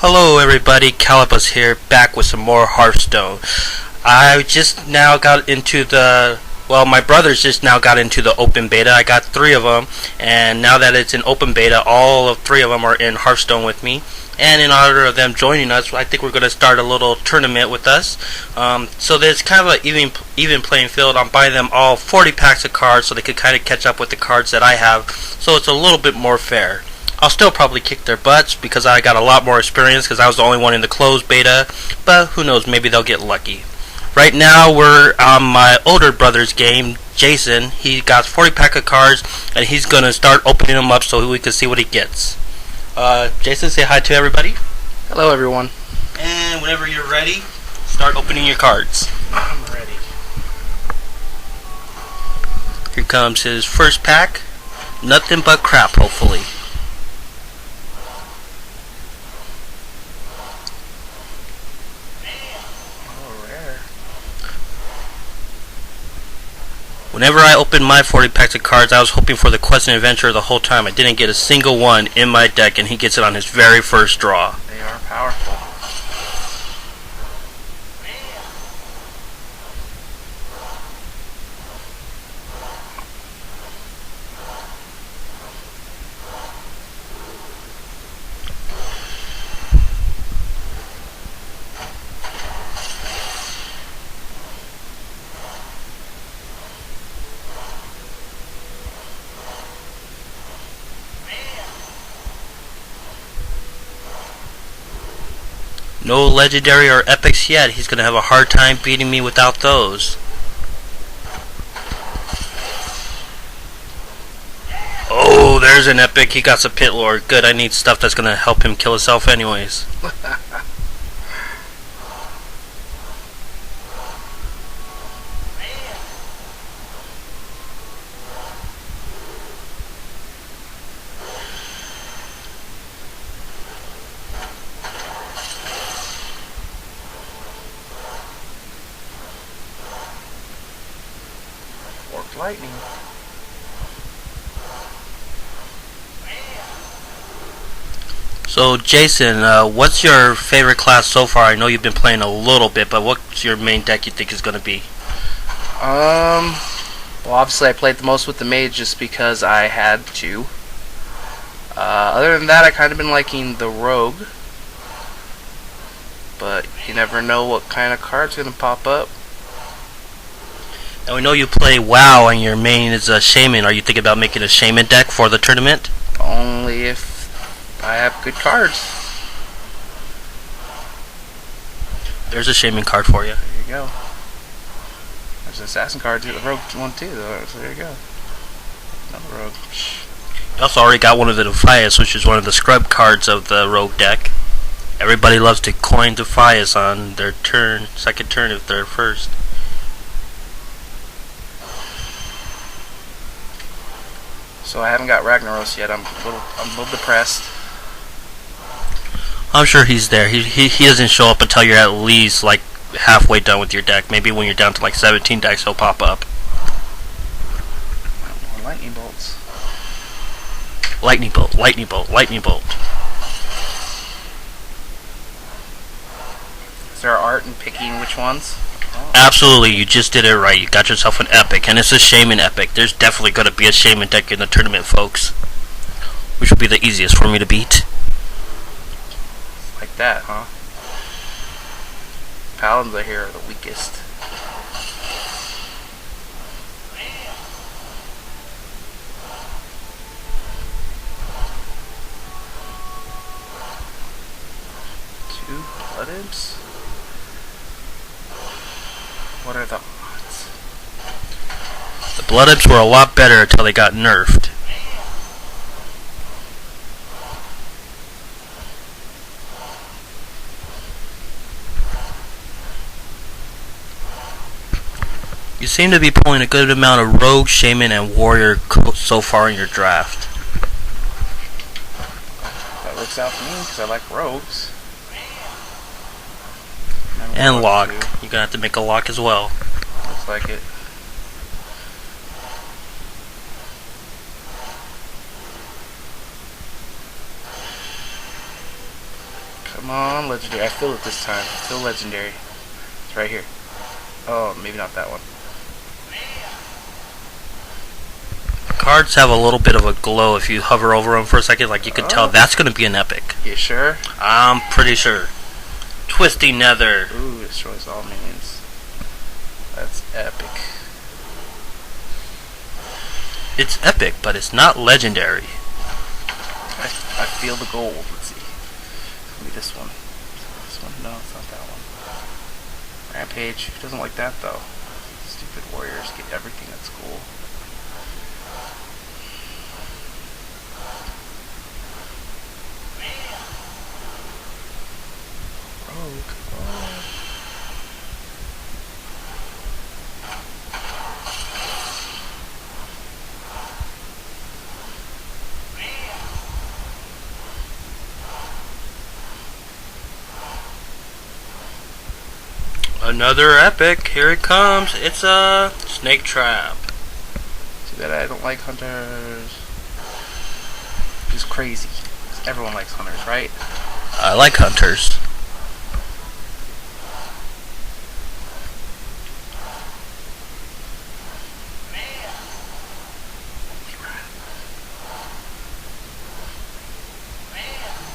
Hello everybody, Calabus here, back with some more Hearthstone. I just now got into my brothers just now got into the open beta. I got 3 of them, and now that it's in open beta, all of 3 of them are in Hearthstone with me. And in honor of them joining us, I think we're going to start a little tournament with us. So there's kind of an even playing field. I'm buying them all 40 packs of cards so they could kind of catch up with the cards that I have. So it's a little bit more fair. I'll still probably kick their butts because I got a lot more experience because I was the only one in the closed beta. But who knows, maybe they'll get lucky. Right now we're on my older brother's game, Jason. He got 40 pack of cards and he's going to start opening them up so we can see what he gets. Jason, say hi to everybody. Hello everyone. And whenever you're ready, start opening your cards. I'm ready. Here comes his first pack. Nothing but crap, hopefully. Whenever I opened my 40 packs of cards, I was hoping for the Quest and Adventure the whole time. I didn't get a single one in my deck, and he gets it on his very first draw. They are powerful. No legendary or epics yet. He's going to have a hard time beating me without those. Oh, there's an epic. He got some Pit Lord. Good, I need stuff that's going to help him kill himself anyways. Lightning. So, Jason, what's your favorite class so far? I know you've been playing a little bit, but what's your main deck you think is going to be? Well, obviously I played the most with the mage just because I had to. Other than that, I kind of been liking the rogue. But you never know what kind of card's going to pop up. Now we know you play WoW and your main is a Shaman. Are you thinking about making a Shaman deck for the tournament? Only if I have good cards. There's a Shaman card for you. There you go. There's an assassin card too, the rogue one too, though. So there you go. Another rogue. You also already got one of the Defias, which is one of the scrub cards of the rogue deck. Everybody loves to coin Defias on their second turn if they're first. So I haven't got Ragnaros yet. I'm a little depressed. I'm sure he's there. He doesn't show up until you're at least like halfway done with your deck. Maybe when you're down to like 17 decks, he'll pop up. More lightning bolts. Lightning bolt, lightning bolt, lightning bolt. Is there art in picking which ones? Oh. Absolutely, you just did it right. You got yourself an epic, and it's a Shaman epic. There's definitely going to be a Shaman deck in the tournament, folks. Which will be the easiest for me to beat. Like that, huh? Paladins I hear are the weakest. Two blood imps? What are the odds? The Blood Imps were a lot better until they got nerfed. You seem to be pulling a good amount of Rogue, Shaman, and Warrior so far in your draft. That works out for me because I like rogues. And lock. You're gonna have to make a lock as well. Looks like it. Come on, legendary. I feel it this time. I feel legendary. It's right here. Oh, maybe not that one. Cards have a little bit of a glow if you hover over them for a second. Like you could tell that's going to be an epic. You sure? I'm pretty sure. Twisty Nether. Ooh, destroys all minions. That's epic. It's epic, but it's not legendary. I feel the gold. Let's see. Maybe this one. This one? No, it's not that one. Rampage. Who doesn't like that though? Stupid warriors get everything at school. Rogue. Oh. Another epic. Here it comes. It's a snake trap. Too bad I don't like hunters. Just crazy. Everyone likes hunters, right? I like hunters.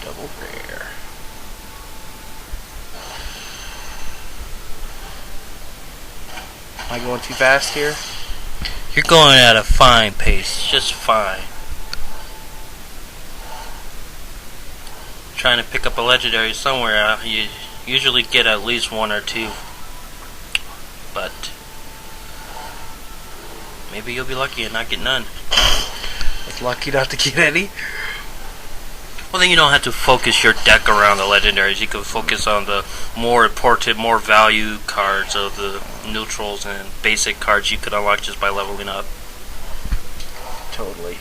Double rare. Am I going too fast here? You're going at a fine pace. Just fine. Trying to pick up a legendary somewhere. You usually get at least one or two. But maybe you'll be lucky and not get none. It's lucky not to get any. Well, then you don't have to focus your deck around the legendaries. You can focus on the more important, more value cards of the neutrals and basic cards you could unlock just by leveling up. Totally.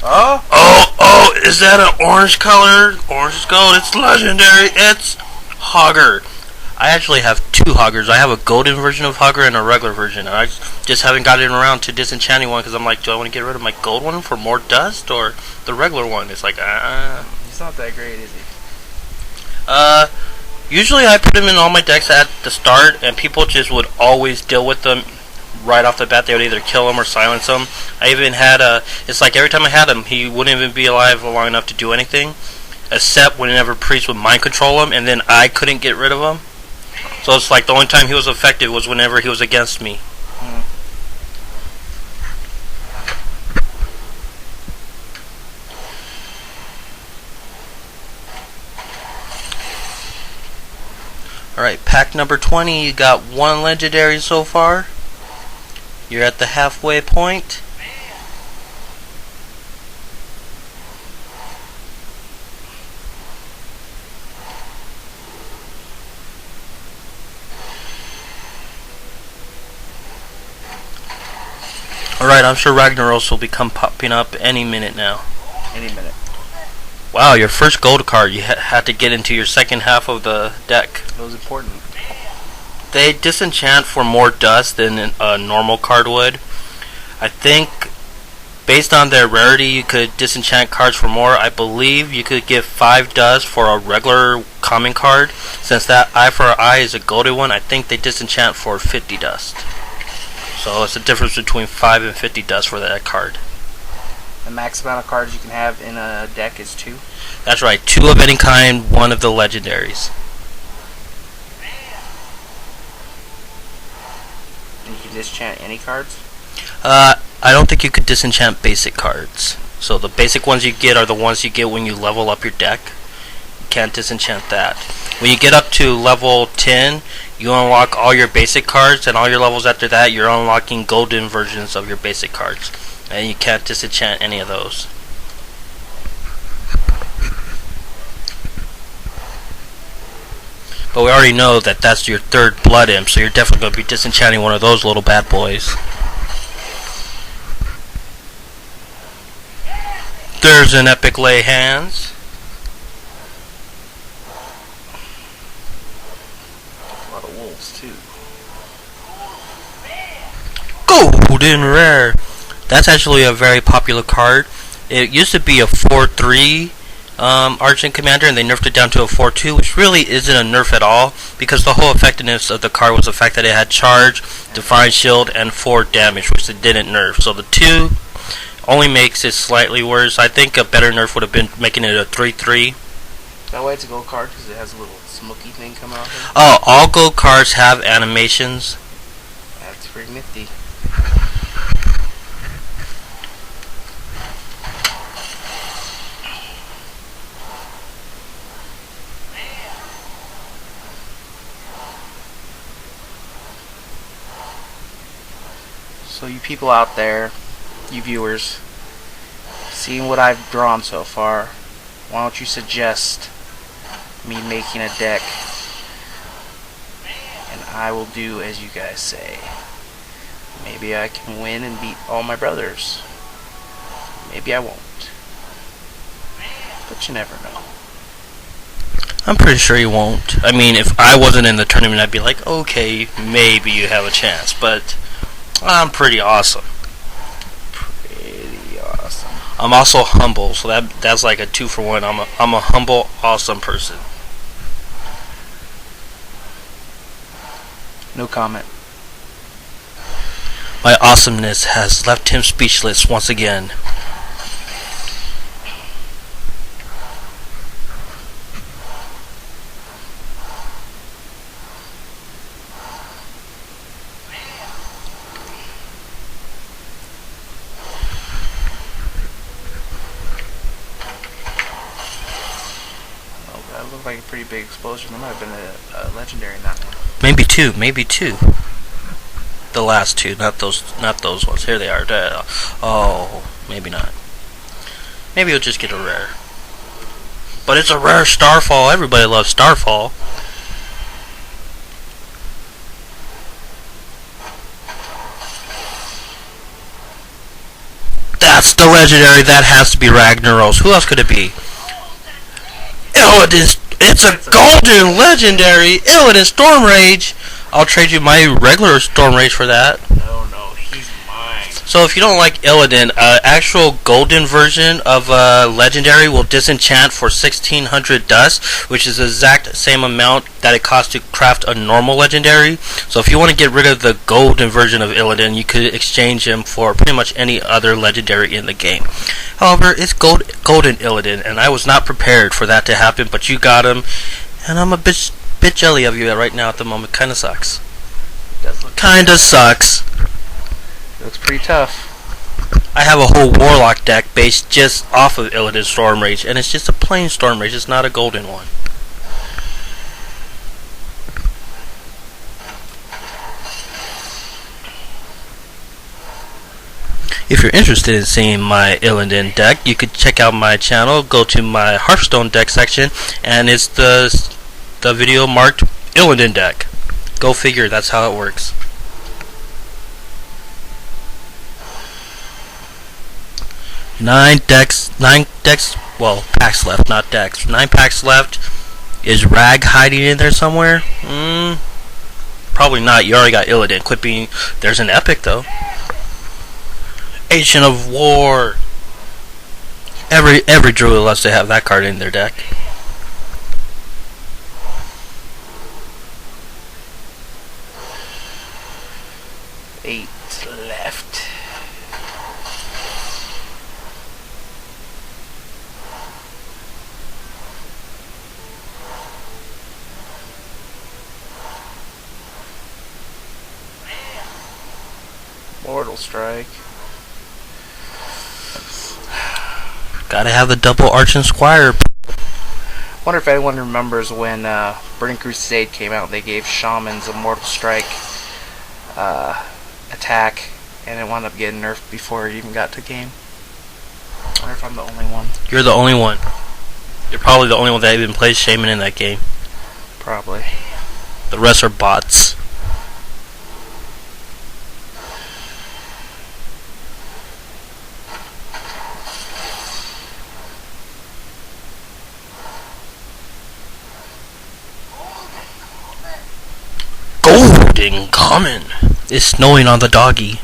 Oh! Oh, is that an orange color? Orange is gold. It's legendary. It's Hogger. I actually have two Hoggers. I have a golden version of Hogger and a regular version. And I just haven't gotten around to disenchanting one because I'm like, do I want to get rid of my gold one for more dust or the regular one? It's like, He's not that great, is he? Usually I put him in all my decks at the start, and people just would always deal with them right off the bat. They would either kill him or silence him. I even had it's like every time I had him, he wouldn't even be alive long enough to do anything, except whenever Priest would mind control him, and then I couldn't get rid of him. So it's like the only time he was effective was whenever he was against me. Alright, pack number 20, you got one legendary so far. You're at the halfway point. Alright, I'm sure Ragnaros will become popping up any minute now. Any minute. Wow, your first gold card, you had to get into your second half of the deck. It was important. They disenchant for more dust than a normal card would. I think, based on their rarity, you could disenchant cards for more. I believe you could get 5 dust for a regular common card. Since that Eye for Eye is a golden one, I think they disenchant for 50 dust. So it's a difference between 5 and 50 dust for that card. The max amount of cards you can have in a deck is 2? That's right, 2 of any kind, 1 of the legendaries. And you can disenchant any cards? I don't think you could disenchant basic cards. So the basic ones you get are the ones you get when you level up your deck. You can't disenchant that. When you get up to level 10, you unlock all your basic cards, and all your levels after that, you're unlocking golden versions of your basic cards. And you can't disenchant any of those. But we already know that that's your 3rd Blood Imp, so you're definitely going to be disenchanting one of those little bad boys. There's an epic lay hands. A lot of wolves, too. Golden Rare. That's actually a very popular card. It used to be a 4/3 Argent Commander, and they nerfed it down to a 4-2, which really isn't a nerf at all, because the whole effectiveness of the card was the fact that it had Charge, Divine Shield, and 4 damage, which it didn't nerf. So the 2 only makes it slightly worse. I think a better nerf would have been making it a 3-3. That way it's a gold card because it has a little smoky thing come out here. Oh, all gold cards have animations. That's pretty nifty. So you people out there, you viewers, seeing what I've drawn so far, why don't you suggest me making a deck, and I will do as you guys say. Maybe I can win and beat all my brothers. Maybe I won't. But you never know. I'm pretty sure you won't. I mean, if I wasn't in the tournament, I'd be like, okay, maybe you have a chance, but I'm pretty awesome. Pretty awesome. I'm also humble, so that's like a 2-for-1. I'm a humble, awesome person. No comment. My awesomeness has left him speechless once again. Oh, that looked like a pretty big explosion. There might have been a legendary in that one. Maybe two. The last 2, not those ones. Here they are. Oh, maybe not. Maybe you'll just get a rare. But it's a rare Starfall. Everybody loves Starfall. That's the legendary. That has to be Ragnaros. Who else could it be? It's a golden legendary. Illidan Storm Rage. I'll trade you my regular Storm Rage for that. No, he's mine. So if you don't like Illidan, actual golden version of legendary will disenchant for 1600 dust, which is the exact same amount that it costs to craft a normal legendary. So if you want to get rid of the golden version of Illidan, you could exchange him for pretty much any other legendary in the game. However, it's golden Illidan, and I was not prepared for that to happen, but you got him, and I'm a bit jelly of you right now at the moment. Kinda sucks. Kinda sucks. It looks pretty tough. I have a whole Warlock deck based just off of Illidan Storm Rage, and it's just a plain Storm Rage, it's not a golden one. If you're interested in seeing my Illidan deck, you could check out my channel, go to my Hearthstone deck section, and it's the video marked Illidan deck. Go figure, that's how it works. Nine decks, well, packs left, not decks. 9 packs left. Is Rag hiding in there somewhere? Probably not. You already got Illidan. Quit being. There's an epic though. Agent of War. Every druid loves to have that card in their deck. Eight left. Mortal Strike. Gotta have the double Archon Squire. Wonder if anyone remembers when Burning Crusade came out, they gave Shamans a Mortal Strike attack, and it wound up getting nerfed before it even got to game. Wonder if I'm the only one. You're the only one. You're probably the only one that even plays Shaman in that game. Probably. The rest are bots. Golden Common. It's snowing on the doggy.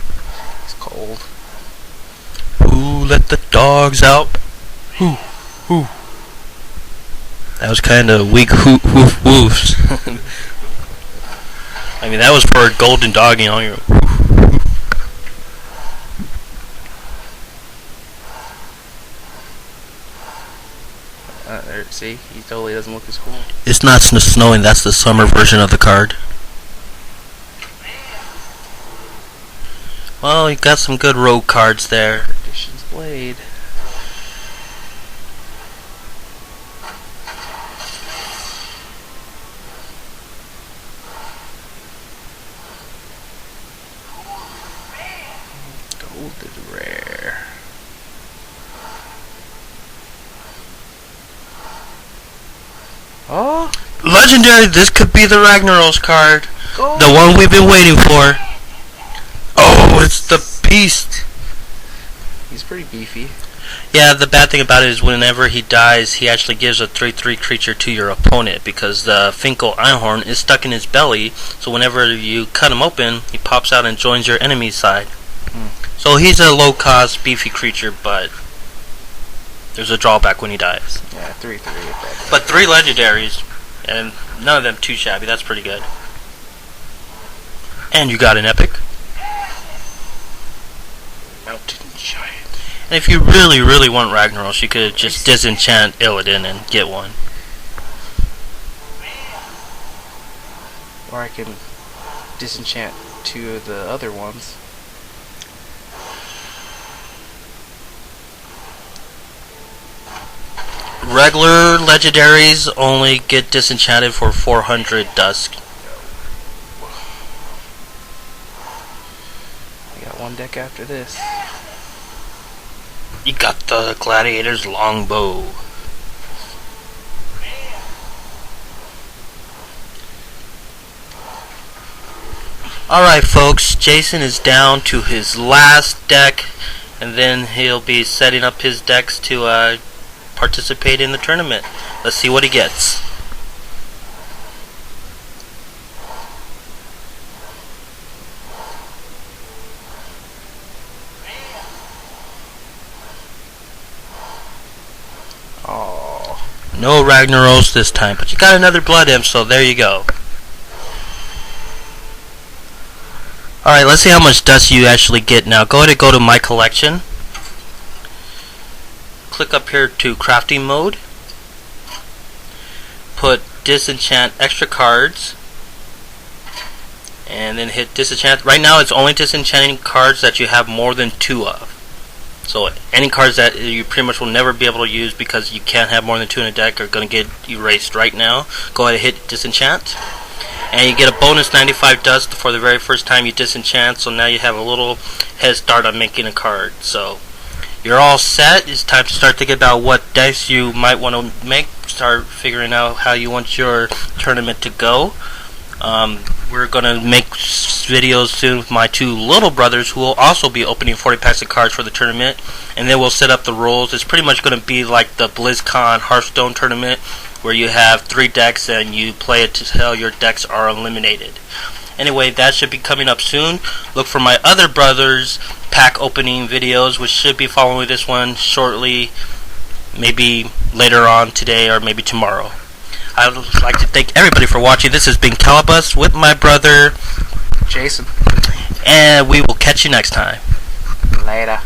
It's cold. Who let the dogs out? Who? That was kind of weak woofs. I mean, that was for a golden doggy on your. There, see, he totally doesn't look as cool. It's not snowing. That's the summer version of the card. Well, you got some good rogue cards there. Perdition's Blade. Golden Rare. Oh! Legendary, this could be the Ragnaros card. Gold. The one we've been waiting for. Oh, it's the Beast. He's pretty beefy. Yeah, the bad thing about it is whenever he dies, he actually gives a 3/3 creature to your opponent because the Finkel Einhorn is stuck in his belly. So whenever you cut him open, he pops out and joins your enemy's side. So he's a low-cost, beefy creature, but there's a drawback when he dies. Yeah, 3/3. But 3 legendaries, and none of them too shabby. That's pretty good. And you got an epic. Mountain Giant. And if you really, really want Ragnaros, you could just disenchant Illidan and get one. Or I can disenchant 2 of the other ones. Regular legendaries only get disenchanted for 400 Dusk. I got one deck after this. You got the Gladiator's Longbow. Alright folks, Jason is down to his last deck, and then he'll be setting up his decks to participate in the tournament. Let's see what he gets. Oh. No Ragnaros this time, but you got another Blood Imp, so there you go. Alright, let's see how much dust you actually get now. Go ahead and go to My Collection. Click up here to Crafting Mode. Put Disenchant Extra Cards. And then hit Disenchant. Right now it's only disenchanting cards that you have more than 2 of. So any cards that you pretty much will never be able to use because you can't have more than 2 in a deck are going to get erased right now. Go ahead and hit Disenchant. And you get a bonus 95 dust for the very first time you disenchant, so now you have a little head start on making a card. So you're all set. It's time to start thinking about what decks you might want to make. Start figuring out how you want your tournament to go. We're going to make videos soon with my 2 little brothers who will also be opening 40 packs of cards for the tournament, and then we'll set up the rules. It's pretty much going to be like the BlizzCon Hearthstone tournament where you have 3 decks and you play it till your decks are eliminated. Anyway, that should be coming up soon. Look for my other brothers' pack opening videos, which should be following this one shortly, maybe later on today or maybe tomorrow. I would like to thank everybody for watching. This has been Calabus with my brother Jason. and we will catch you next time. Later.